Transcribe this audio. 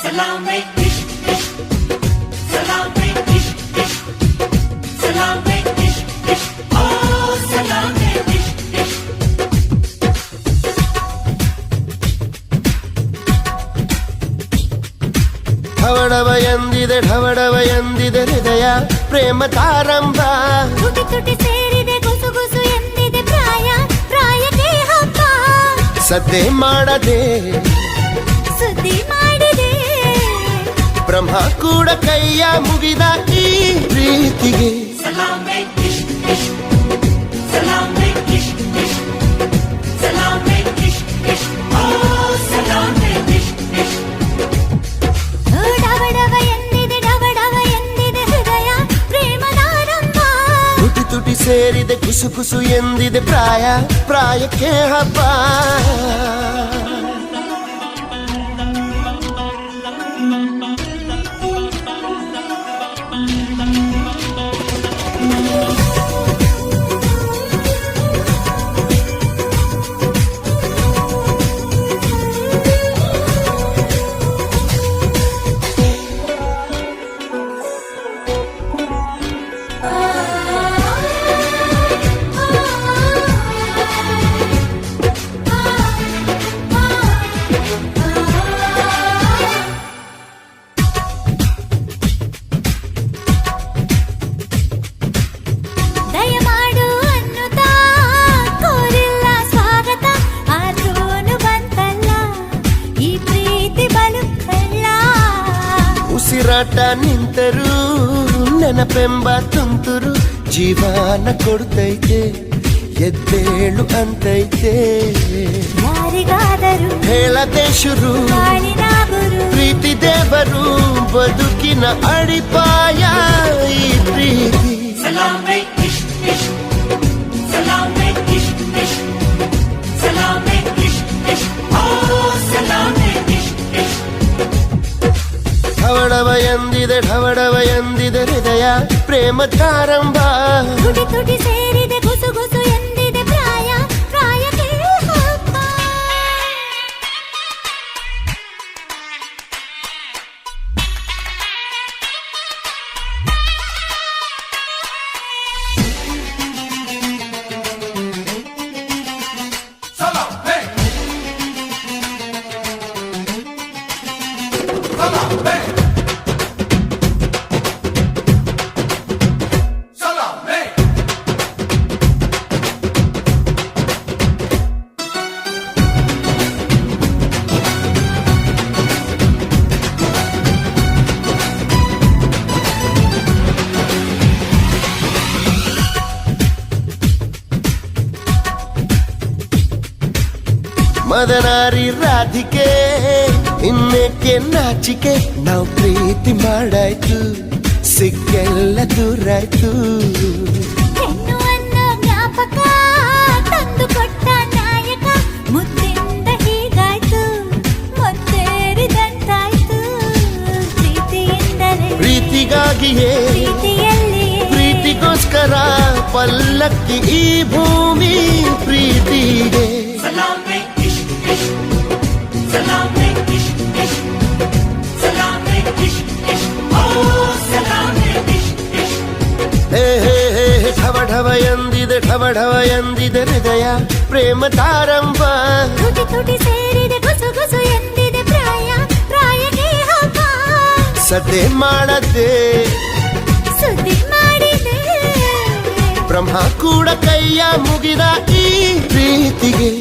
salame, dish, dish, salame, dish, dish, salame, dish, dish, oh, salame, dish, dish. ಢವಢವ ಎಂದಿದೆ ಹೃದಯ ಪ್ರೇಮ ತಾರಂಭ. ತುಟಿ ತುಟಿ ಸೇರಿದೆ ಗುಸು ಗುಸು ಎಂದಿದೆ ಪ್ರಾಯ ಪ್ರಾಯಕ್ಕೆ ಹಬ್ಬ. ಸದ್ದೆ ಮಾಡದೆ ಸುದ್ದಿ ಮಾಡಿದೆ ಬ್ರಹ್ಮ ಕೂಡ ಕೈಯ ಮುಗಿದ ಈ ಪ್ರೀತಿಗೆ. Salame, dish, dish, salame, dish, dish, salame, dish, dish, oh, salame, dish, dish. ಡವಡವ ಎಂದಿದೆ ಹೃದಯ ಪ್ರೇಮದಾರಂಭ. ತುಟಿ ತುಟಿ ಸೇರಿದೆ ಕುಸು ಕುಸು ಎಂದಿದೆ ಪ್ರಾಯ ಪ್ರಾಯಕ್ಕೆ ಹಬ್ಬ. ದಯಮಾಡು ಅನ್ನುತ್ತಾ ಕೋರಿಲ್ಲ ಸ್ವಾಗತ ಆದ್ರೂನು ಬಂತಲ್ಲ ಈ ಪ್ರೀತಿ ಬಲು ಕಳ್ಳ. ಉಸಿರಾಟ ನಿಂತರೂ ನೆನಪೆಂಬ ತುಂತುರು ಜೀವನ ಕೊಡ್ತೈತೆ ಎದ್ದೇಳು ಅಂತೈತೆ. ಯಾರಿಗಾದರೂ ಹೇಳದೆ ಶುರು ಬಾಳಿನ ಗುರು ಪ್ರೀತಿ ದೇವರು ಬದುಕಿನ ಅಡಿಪಾಯ ಈ ಪ್ರೀತಿ. Salame, dish, dish, salame, dish, dish, salame, dish, dish, oh, salame, dish, dish. ಢವಢವ ಎಂದಿದೆ ಹೃದಯ ಪ್ರೇಮ ತಾರಂಭ. ತುಟಿ ತುಟಿ ಸೇರಿದೆ ಗುಸು ಗುಸು ಎಂದಿದೆ ಪ್ರಾಯ ಪ್ರಾಯಕ್ಕೆ ಹಬ್ಬ. ಮದನಾರಿ ರಾಧಿಕೆ ಇನ್ನೇಕೆ ನಾಚಿಕೆ ನಾವು ಪ್ರೀತಿ ಮಾಡಾಯ್ತು ಸಿಕ್ಕೆಲ್ಲ ದೂರಾಯ್ತು. ಹೆಣ್ಣು ಅನ್ನೋ ಜ್ಞಾಪಕ ತಂದು ಕೊಟ್ಟ ನಾಯಕ ಮುದ್ದಿಂದ ಹೀಗಾಯ್ತು ಮೊತ್ತೇರಿದಂತಾಯ್ತು. ಪ್ರೀತಿಯಿಂದಲೇ ಪ್ರೀತಿಗಾಗಿಯೇ ಪ್ರೀತಿಯಲ್ಲಿ ಪ್ರೀತಿಗೋಸ್ಕರ ಪಲ್ಲಕ್ಕಿ ಈ ಭೂಮಿ ಪ್ರೀತಿಗೆ. Salame, dish, dish, salame, dish, dish, salame, dish, dish, oh, salame, dish, dish. ಹೇ ಹೇ ಹೇ ಢವಢವ ಎಂದಿದೆ ಹೃದಯ ಪ್ರೇಮ ತಾರಂಭ. ತುಟಿ ತುಟಿ ಸೇರಿದೆ ಗುಸು ಗುಸು ಎಂದಿದೆ ಪ್ರಾಯ ಪ್ರಾಯಕ್ಕೆ ಹಬ್ಬ. ಸದ್ದೆ ಮಾಡದೆ ಸುದ್ದಿ ಮಾಡಿದೆ ಬ್ರಹ್ಮ ಕೂಡ ಕೈಯ ಮುಗಿದ ಈ ಪ್ರೀತಿಗೆ.